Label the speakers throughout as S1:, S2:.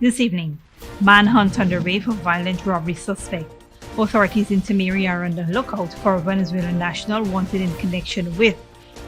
S1: This evening, manhunt underway for violent robbery suspect. Authorities in Tamiri are on the lookout for a Venezuelan national wanted in connection with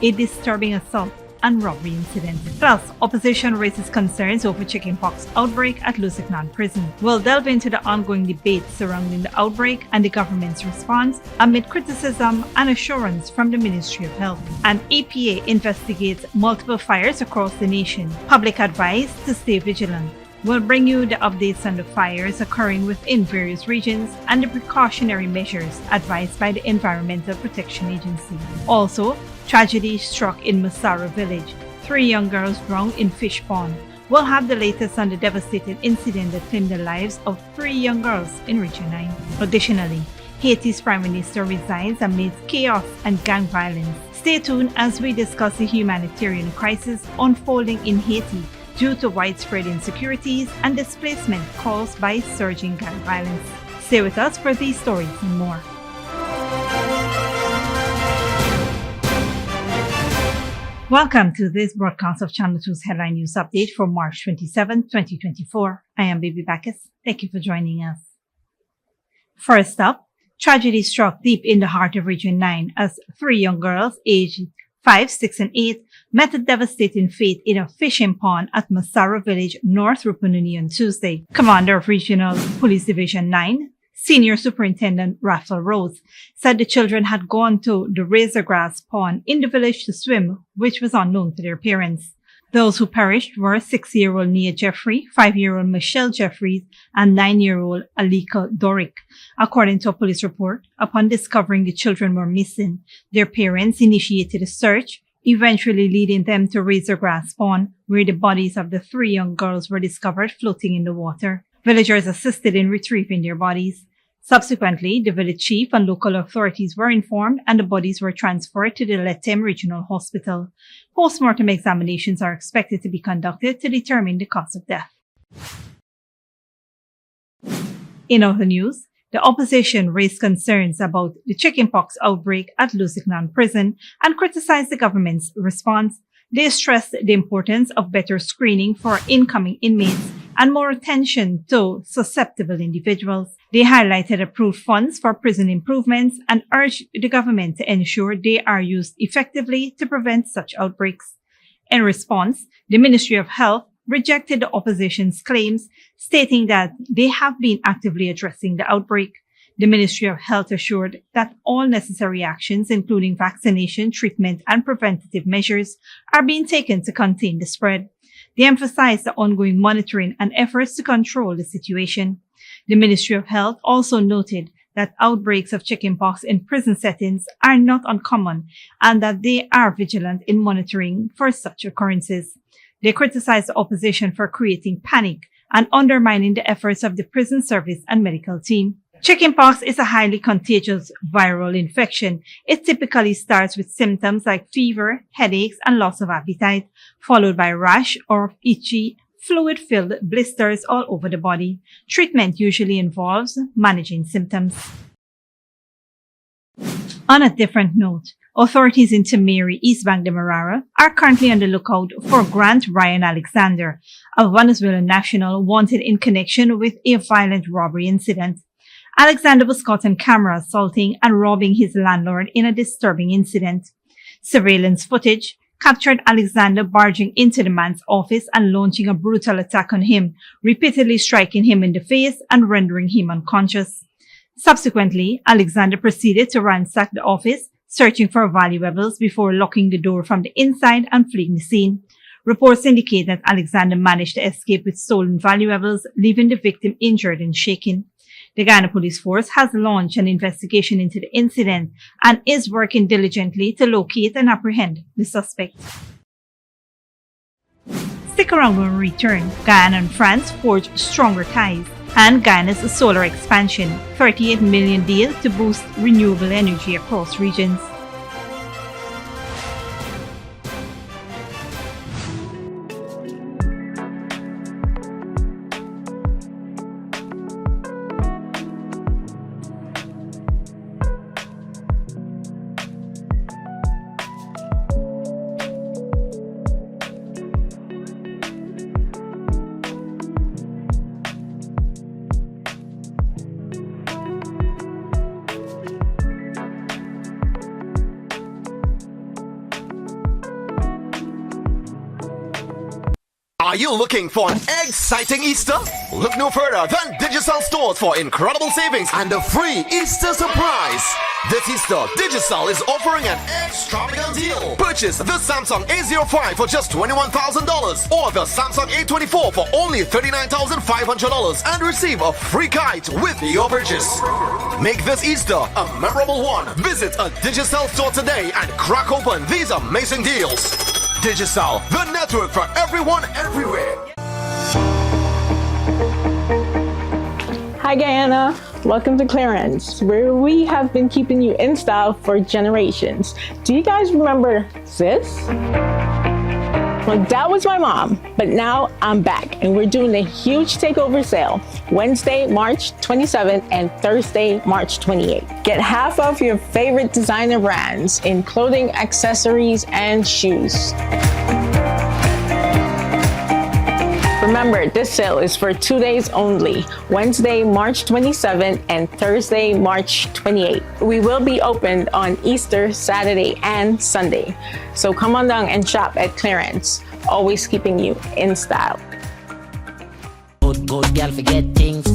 S1: a disturbing assault and robbery incident. Plus, opposition raises concerns over chickenpox outbreak at Lusignan prison. We'll delve into the ongoing debate surrounding the outbreak and the government's response amid criticism and assurance from the Ministry of Health. And EPA investigates multiple fires across the nation. Public advice to stay vigilant. We'll bring you the updates on the fires occurring within various regions and the precautionary measures advised by the Environmental Protection Agency. Also, tragedy struck in Masara village. 3 young girls drowned in fish pond. We'll have the latest on the devastating incident that claimed the lives of 3 young girls in Region 9. Additionally, Haiti's Prime Minister resigns amidst chaos and gang violence. Stay tuned as we discuss the humanitarian crisis unfolding in Haiti due to widespread insecurities and displacement caused by surging gang violence. Stay with us for these stories and more. Welcome to this broadcast of Channel 2's Headline News Update for March 27, 2024. I am Baby Bacchus. Thank you for joining us. First up, tragedy struck deep in the heart of Region 9 as 3 young girls aged 5, 6, and 8 met a devastating fate in a fishing pond at Masara village, North Rupununi on Tuesday. Commander of Regional Police Division 9, Senior Superintendent Raphael Rose, said the children had gone to the razorgrass pond in the village to swim, which was unknown to their parents. Those who perished were 6-year-old Nia Jeffrey, 5-year-old Michelle Jeffries, and 9-year-old Alika Doric. According to a police report, upon discovering the children were missing, their parents initiated a search, eventually leading them to Razorgrass Pond, where the bodies of the 3 young girls were discovered floating in the water. Villagers assisted in retrieving their bodies. Subsequently, the village chief and local authorities were informed and the bodies were transferred to the Letem Regional Hospital. Post-mortem examinations are expected to be conducted to determine the cause of death. In other news, the opposition raised concerns about the chickenpox outbreak at Lusignan prison and criticized the government's response. They stressed the importance of better screening for incoming inmates and more attention to susceptible individuals. They highlighted approved funds for prison improvements and urged the government to ensure they are used effectively to prevent such outbreaks. In response, the Ministry of Health rejected the opposition's claims, stating that they have been actively addressing the outbreak. The Ministry of Health assured that all necessary actions, including vaccination, treatment, and preventative measures, are being taken to contain the spread. They emphasized the ongoing monitoring and efforts to control the situation. The Ministry of Health also noted that outbreaks of chickenpox in prison settings are not uncommon and that they are vigilant in monitoring for such occurrences. They criticized the opposition for creating panic and undermining the efforts of the prison service and medical team. Chickenpox is a highly contagious viral infection. It typically starts with symptoms like fever, headaches, and loss of appetite, followed by rash or itchy, fluid-filled blisters all over the body. Treatment usually involves managing symptoms. On a different note, authorities in Tamiri, East Bank Demerara, are currently on the lookout for Grant Ryan Alexander, a Venezuelan national wanted in connection with a violent robbery incident. Alexander was caught on camera assaulting and robbing his landlord in a disturbing incident. Surveillance footage captured Alexander barging into the man's office and launching a brutal attack on him, repeatedly striking him in the face and rendering him unconscious. Subsequently, Alexander proceeded to ransack the office, searching for valuables before locking the door from the inside and fleeing the scene. Reports indicate that Alexander managed to escape with stolen valuables, leaving the victim injured and shaken. The Guyana Police Force has launched an investigation into the incident and is working diligently to locate and apprehend the suspect. Stick around when we return. Guyana and France forge stronger ties, and Guyana's solar expansion, $38 million deal to boost renewable energy across regions.
S2: Are you looking for an exciting Easter? Look no further than Digicel stores for incredible savings and a free Easter surprise. This Easter, Digicel is offering an extravagant deal. Purchase the Samsung A05 for just $21,000 or the Samsung A24 for only $39,500 and receive a free kite with your purchase. Make this Easter a memorable one. Visit a Digicel store today and crack open these amazing deals. Digicel, the network for everyone, everywhere.
S3: Hi Guyana, welcome to Clearance, where we have been keeping you in style for generations. Do you guys remember this? Well, that was my mom, but now I'm back and we're doing a huge takeover sale Wednesday, March 27th and Thursday, March 28th. Get half off your favorite designer brands in clothing, accessories, and shoes. Remember, this sale is for 2 days only, Wednesday, March 27th and Thursday, March 28th. We will be open on Easter, Saturday, and Sunday. So come on down and shop at Clearance, always keeping you in style.
S4: Good girl forget things.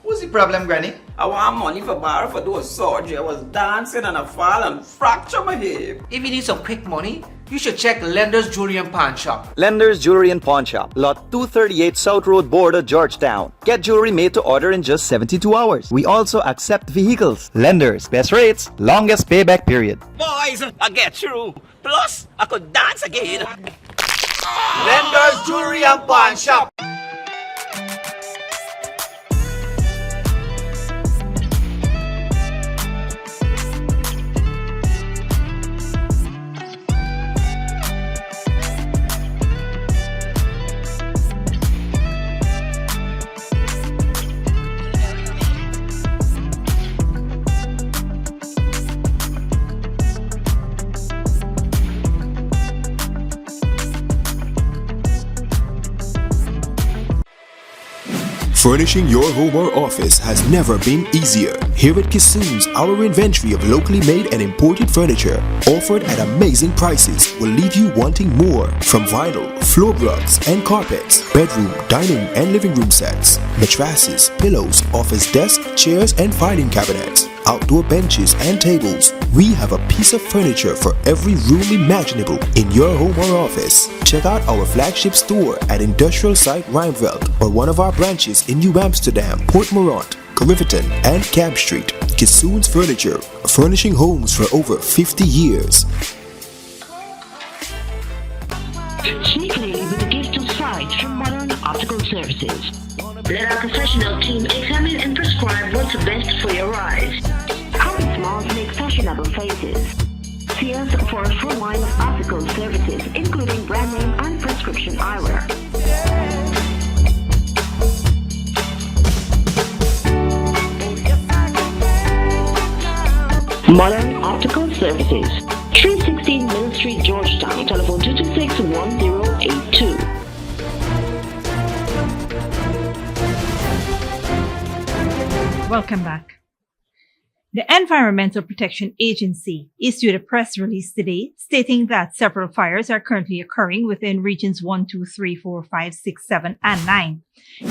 S5: What's the problem, Granny?
S6: I want money for borrow for those surgery. I was dancing and I fall and fracture my hip.
S5: If you need some quick money, you should check Lender's Jewelry and Pawn Shop.
S7: Lender's Jewelry and Pawn Shop, Lot 238 South Road Border, Georgetown. Get jewelry made to order in just 72 hours. We also accept vehicles. Lender's, best rates, longest payback period.
S6: Boys, I get through. Plus, I could dance again.
S5: Lender's Jewelry and Pawn Shop.
S8: Furnishing your home or office has never been easier. Here at Kissoon's, our inventory of locally made and imported furniture, offered at amazing prices, will leave you wanting more. From vinyl, floor rugs and carpets, bedroom, dining and living room sets, mattresses, pillows, office desk, chairs and filing cabinets, outdoor benches and tables. We have a piece of furniture for every room imaginable in your home or office. Check out our flagship store at Industrial Site Rijnveld or one of our branches in New Amsterdam, Port Morant, Riverton and Camp Street. Kissoon's Furniture, furnishing homes for over 50 years.
S9: Sneakily with a gift of sight from Modern Optical Services. Let our professional team examine and prescribe what's best for your eyes. Our smiles make fashionable faces. See us for a full line of optical services, including brand name and prescription eyewear. Modern Optical Services, 316 Mill Street, Georgetown. Telephone 226-1082.
S1: Welcome back. The Environmental Protection Agency issued a press release today stating that several fires are currently occurring within regions 1, 2, 3, 4, 5, 6, 7, and 9.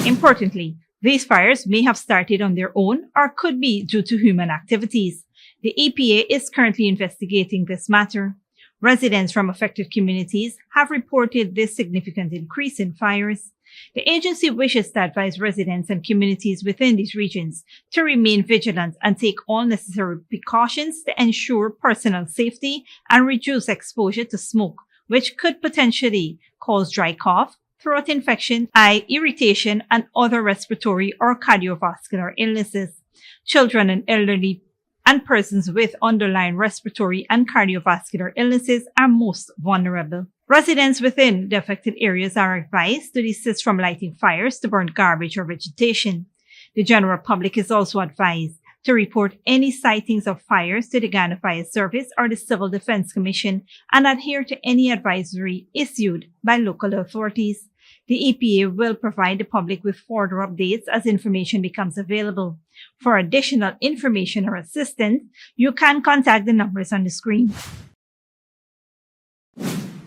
S1: Importantly, these fires may have started on their own or could be due to human activities. The EPA is currently investigating this matter. Residents from affected communities have reported this significant increase in fires. The agency wishes to advise residents and communities within these regions to remain vigilant and take all necessary precautions to ensure personal safety and reduce exposure to smoke, which could potentially cause dry cough, throat infection, eye irritation, and other respiratory or cardiovascular illnesses. Children and elderly and persons with underlying respiratory and cardiovascular illnesses are most vulnerable. Residents within the affected areas are advised to desist from lighting fires to burn garbage or vegetation. The general public is also advised to report any sightings of fires to the Guyana Fire Service or the Civil Defense Commission and adhere to any advisory issued by local authorities. The EPA will provide the public with further updates as information becomes available. For additional information or assistance, you can contact the numbers on the screen.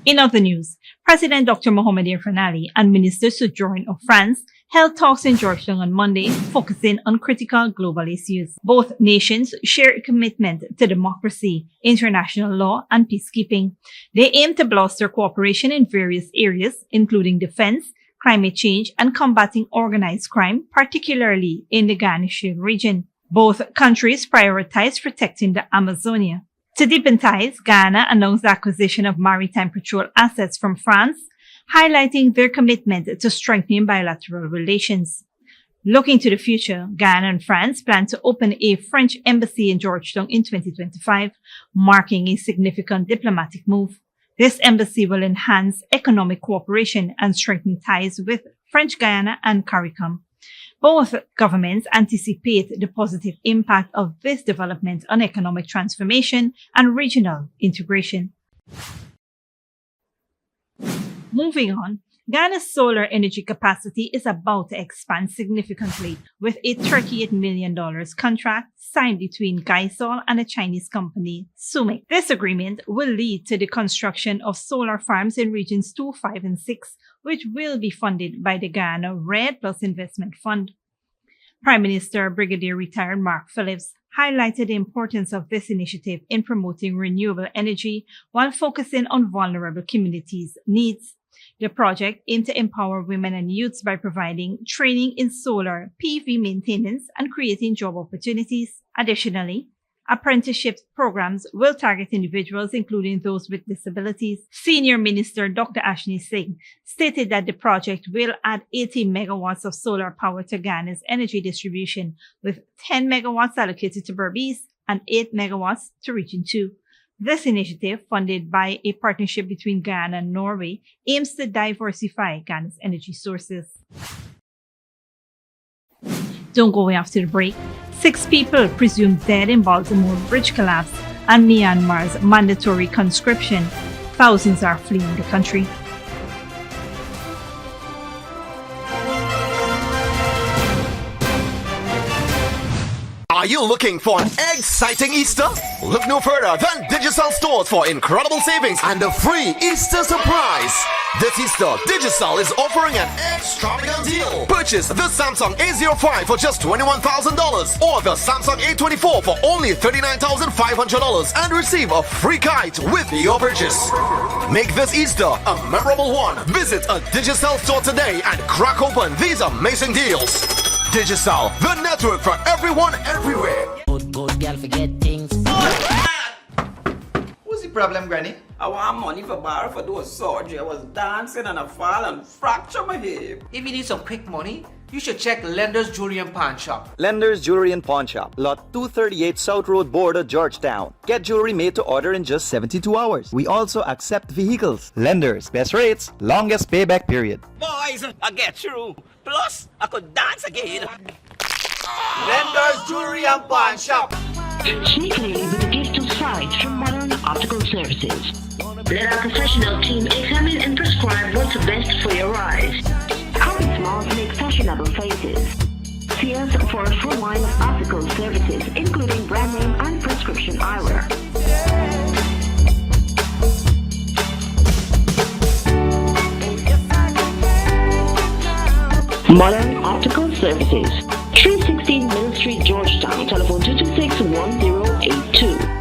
S1: In other news, President Dr. Mohamed Irfan and Minister Sojourn of France held talks in Georgetown on Monday, focusing on critical global issues. Both nations share a commitment to democracy, international law, and peacekeeping. They aim to bolster cooperation in various areas, including defense, climate change, and combating organized crime, particularly in the Guyana-France region. Both countries prioritize protecting the Amazonia. To deepen ties, Guyana announced the acquisition of maritime patrol assets from France, highlighting their commitment to strengthening bilateral relations. Looking to the future, Guyana and France plan to open a French embassy in Georgetown in 2025, marking a significant diplomatic move. This embassy will enhance economic cooperation and strengthen ties with French Guyana and CARICOM. Both governments anticipate the positive impact of this development on economic transformation and regional integration. Moving on, Ghana's solar energy capacity is about to expand significantly with a $38 million contract signed between Gaisol and a Chinese company, Sumic. This agreement will lead to the construction of solar farms in regions 2, 5, and 6, which will be funded by the Guyana Red Plus Investment Fund. Prime Minister Brigadier Retired Mark Phillips highlighted the importance of this initiative in promoting renewable energy while focusing on vulnerable communities' needs. The project aims to empower women and youths by providing training in solar PV maintenance and creating job opportunities. Additionally, apprenticeship programs will target individuals, including those with disabilities. Senior Minister Dr. Ashni Singh stated that the project will add 80 megawatts of solar power to Ghana's energy distribution, with 10 megawatts allocated to Berbice and 8 megawatts to Region 2. This initiative, funded by a partnership between Guyana and Norway, aims to diversify Ghana's energy sources. Don't go away after the break. 6 people presumed dead in Baltimore bridge collapse and Myanmar's mandatory conscription. Thousands are fleeing the country.
S2: Are you looking for an exciting Easter? Look no further than Digicel stores for incredible savings and a free Easter surprise. This Easter, Digicel is offering an extravagant deal. Purchase the Samsung A05 for just $21,000 or the Samsung A24 for only $39,500 and receive a free kite with your purchase. Make this Easter a memorable one. Visit a Digicel store today and crack open these amazing deals. Digicel, the network for everyone, everywhere.
S4: Good girl forget things.
S6: What's the problem, Granny? I want money for borrow for those surgery. I was dancing and I fall and fracture my hip.
S5: If you need some quick money, you should check Lender's Jewelry and Pawn Shop.
S7: Lender's Jewelry and Pawn Shop, Lot 238 South Road Border, Georgetown. Get jewelry made to order in just 72 hours. We also accept vehicles. Lenders, best rates, longest payback period.
S10: Boys, I get through. Plus, I could dance again.
S6: Lender's Jewelry and Pawn Shop.
S9: Cheaply with a gift of sight from Modern Optical Services. Let our professional team examine and prescribe what's best for your eyes. Our smiles make fashionable faces. See us for a full line of optical services, including brand name and prescription eyewear. Modern Optical Services, 316 Mill Street, Georgetown. Telephone 226-1082.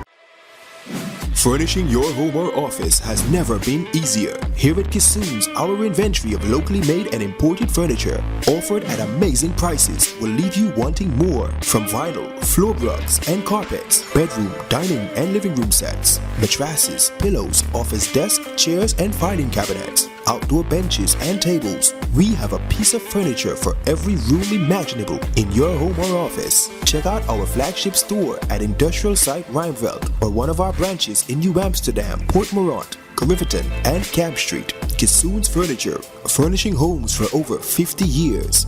S8: Furnishing your home or office has never been easier. Here at Kissoon's, our inventory of locally made and imported furniture, offered at amazing prices, will leave you wanting more. From vinyl, floor rugs and carpets, bedroom, dining and living room sets, mattresses, pillows, office desk, chairs and filing cabinets, outdoor benches and tables. We have a piece of furniture for every room imaginable in your home or office. Check out our flagship store at Industrial Site Rijnveld or one of our branches in New Amsterdam, Port Morant, Riverton and Camp Street. Kissoon's Furniture, furnishing homes for over 50 years.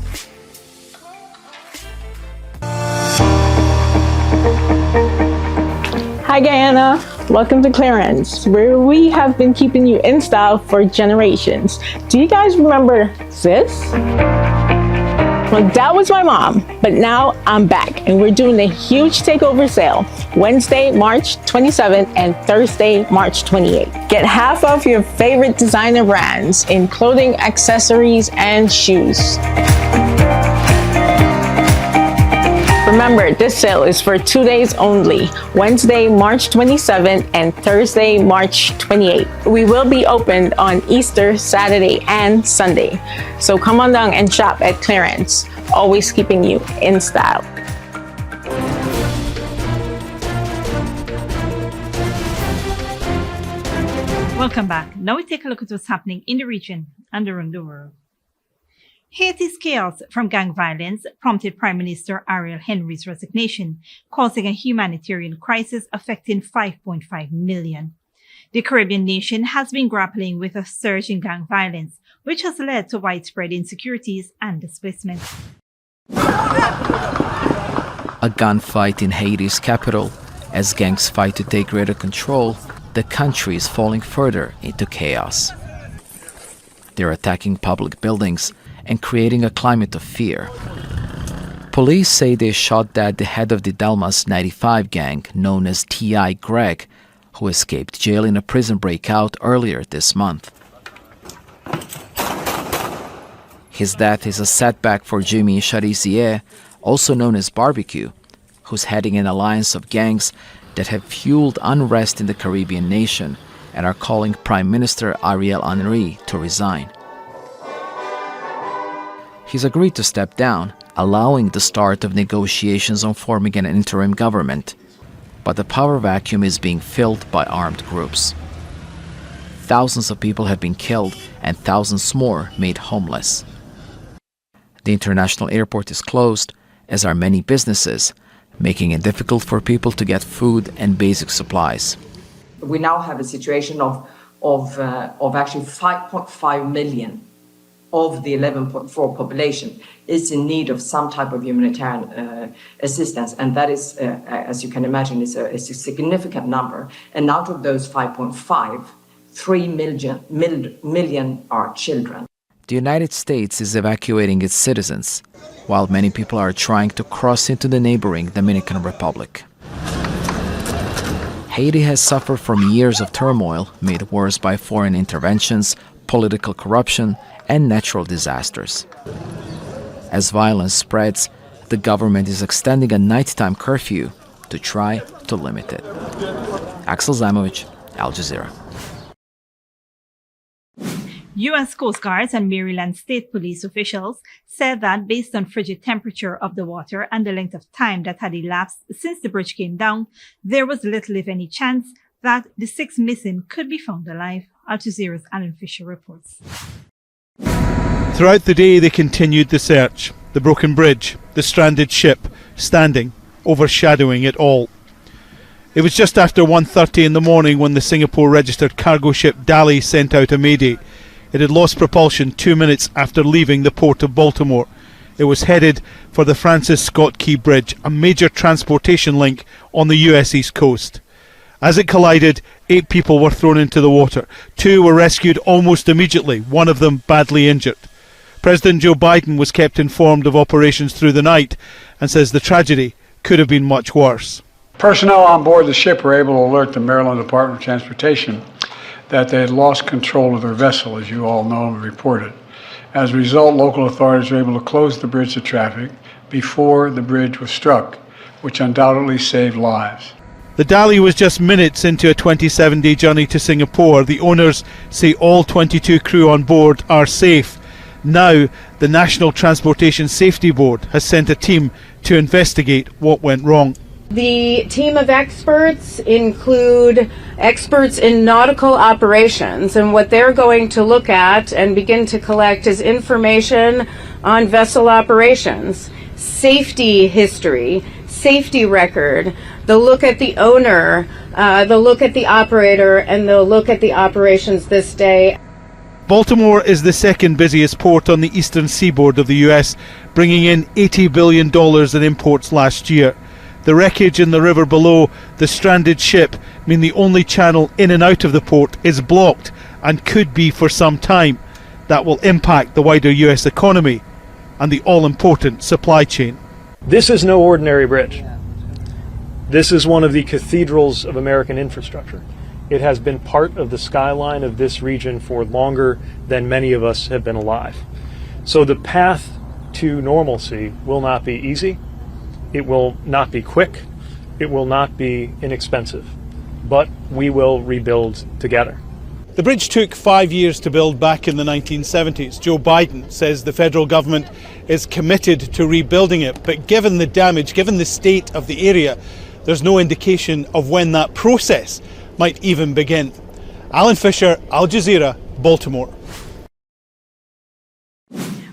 S3: Hi Guyana, welcome to Clearance, where we have been keeping you in style for generations. Do you guys remember this? Well, that was my mom, but now I'm back and we're doing a huge takeover sale Wednesday, March 27th and Thursday, March 28th. Get half off your favorite designer brands in clothing, accessories, and shoes. Remember, this sale is for 2 days only, Wednesday, March 27th and Thursday, March 28th. We will be open on Easter, Saturday, and Sunday. So come on down and shop at clearance, always keeping you in style.
S1: Welcome back. Now we take a look at what's happening in the region and around the world. Haiti's chaos from gang violence prompted Prime Minister Ariel Henry's resignation, causing a humanitarian crisis affecting 5.5 million. The Caribbean nation has been grappling with a surge in gang violence, which has led to widespread insecurities and displacement.
S11: A gunfight in Haiti's capital. As gangs fight to take greater control, the country is falling further into chaos. They're attacking public buildings and creating a climate of fear. Police say they shot dead the head of the Delmas 95 gang, known as T.I. Greg, who escaped jail in a prison breakout earlier this month. His death is a setback for Jimmy Charizier, also known as Barbecue, who's heading an alliance of gangs that have fueled unrest in the Caribbean nation and are calling Prime Minister Ariel Henry to resign. He's agreed to step down, allowing the start of negotiations on forming an interim government. But the power vacuum is being filled by armed groups. Thousands of people have been killed and thousands more made homeless. The international airport is closed, as are many businesses, making it difficult for people to get food and basic supplies.
S12: We now have a situation of actually 5.5 million of the 11.4 population is in need of some type of humanitarian assistance. And that is, as you can imagine, is a significant number. And out of those 5.5, 3 million are children.
S11: The United States is evacuating its citizens, while many people are trying to cross into the neighboring Dominican Republic. Haiti has suffered from years of turmoil made worse by foreign interventions, political corruption, and natural disasters. As violence spreads, the government is extending a nighttime curfew to try to limit it. Axel Zamovich, Al Jazeera.
S1: U.S. Coast Guards and Maryland State Police officials said that based on frigid temperature of the water and the length of time that had elapsed since the bridge came down, there was little, if any, chance that the 6 missing could be found alive. Al Jazeera's Alan Fisher reports.
S13: Throughout the day, they continued the search. The broken bridge, the stranded ship, standing, overshadowing it all. It was just after 1:30 in the morning when the Singapore-registered cargo ship Dali sent out a mayday. It had lost propulsion 2 minutes after leaving the port of Baltimore. It was headed for the Francis Scott Key Bridge, a major transportation link on the US East Coast. As it collided, 8 people were thrown into the water. 2 were rescued almost immediately, one of them badly injured. President Joe Biden was kept informed of operations through the night and says the tragedy could have been much worse.
S14: Personnel on board the ship were able to alert the Maryland Department of Transportation that they had lost control of their vessel, as you all know and reported. As a result, local authorities were able to close the bridge to traffic before the bridge was struck, which undoubtedly saved lives.
S13: The Dali was just minutes into a 27-day journey to Singapore. The owners say all 22 crew on board are safe. Now, the National Transportation Safety Board has sent a team to investigate what went wrong.
S15: The team of experts include experts in nautical operations, and what they're going to look at and begin to collect is information on vessel operations, safety history, safety record. They'll look at the owner, they'll look at the operator, and they'll look at the operations this day.
S13: Baltimore is the second busiest port on the eastern seaboard of the US, bringing in $80 billion in imports last year. The wreckage in the river below the stranded ship mean the only channel in and out of the port is blocked and could be for some time. That will impact the wider US economy and the all-important supply chain.
S16: This is no ordinary bridge. This is one of the cathedrals of American infrastructure. It has been part of the skyline of this region for longer than many of us have been alive. So the path to normalcy will not be easy. It will not be quick. It will not be inexpensive. But we will rebuild together.
S13: The bridge took 5 years to build back in the 1970s. Joe Biden says the federal government is committed to rebuilding it. But given the damage, given the state of the area, there's no indication of when that process might even begin. Alan Fisher, Al Jazeera, Baltimore.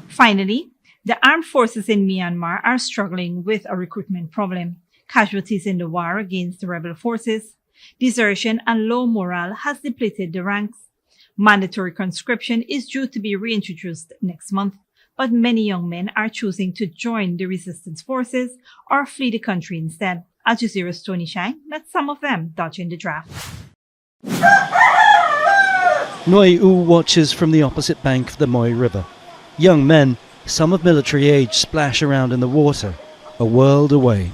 S1: Finally, the armed forces in Myanmar are struggling with a recruitment problem. Casualties in the war against the rebel forces, desertion and low morale has depleted the ranks. Mandatory conscription is due to be reintroduced next month, but many young men are choosing to join the resistance forces or flee the country instead. Al Jazeera's Tony Shine met some of them dodging the draft.
S17: Noi U watches from the opposite bank of the Moi River. Young men, some of military age, splash around in the water, a world away.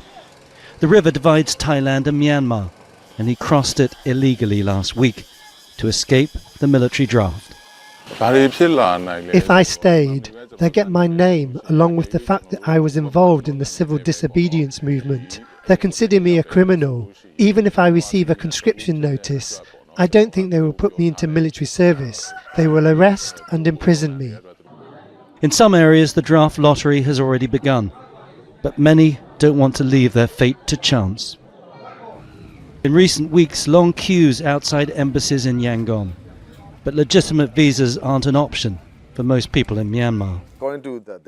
S17: The river divides Thailand and Myanmar, and he crossed it illegally last week to escape the military draft.
S18: If I stayed, they'd get my name along with the fact that I was involved in the civil disobedience movement. They consider me a criminal. Even if I receive a conscription notice, I don't think they will put me into military service. They will arrest and imprison me.
S17: In some areas, the draft lottery has already begun, but many don't want to leave their fate to chance. In recent weeks, long queues outside embassies in Yangon, but legitimate visas aren't an option for most people in Myanmar.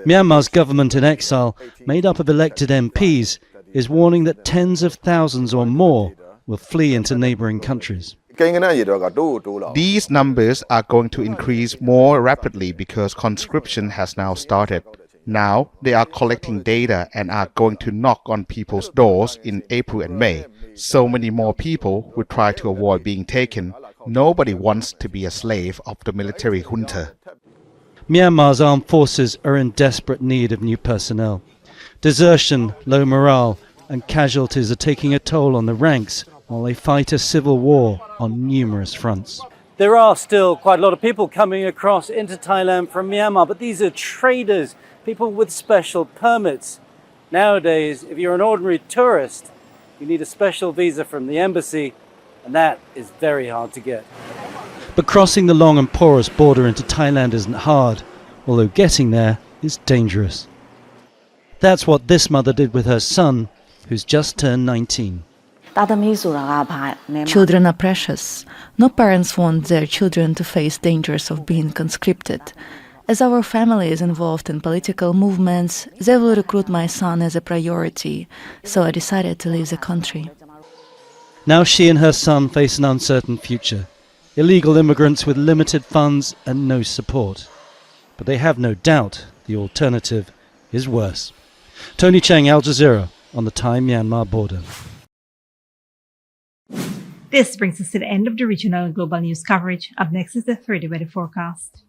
S17: Myanmar's government in exile, made up of elected MPs, is warning that tens of thousands or more will flee into neighbouring countries.
S19: These numbers are going to increase more rapidly because conscription has now started. Now they are collecting data and are going to knock on people's doors in April and May. So many more people will try to avoid being taken. Nobody wants to be a slave of the military junta.
S17: Myanmar's armed forces are in desperate need of new personnel. Desertion, low morale, and casualties are taking a toll on the ranks while they fight a civil war on numerous fronts.
S20: There are still quite a lot of people coming across into Thailand from Myanmar, but these are traders, people with special permits. Nowadays, if you're an ordinary tourist, you need a special visa from the embassy, and that is very hard to get.
S17: But crossing the long and porous border into Thailand isn't hard, although getting there is dangerous. That's what this mother did with her son, who's just turned 19.
S21: Children are precious. No parents want their children to face dangers of being conscripted. As our family is involved in political movements, they will recruit my son as a priority, so I decided to leave the country.
S17: Now she and her son face an uncertain future. Illegal immigrants with limited funds and no support. But they have no doubt the alternative is worse. Tony Chang, Al Jazeera, on the Thai-Myanmar border.
S1: This brings us to the end of the regional and global news coverage. Up next is the 3-day weather forecast.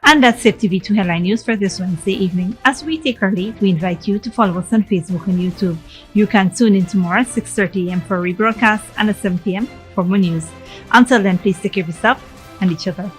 S1: And that's it, TV2 Headline News for this Wednesday evening. As we take our leave, we invite you to follow us on Facebook and YouTube. You can tune in tomorrow at 6:30 a.m. for a rebroadcast and at 7 p.m. for more news. Until then, please take care of yourself and each other.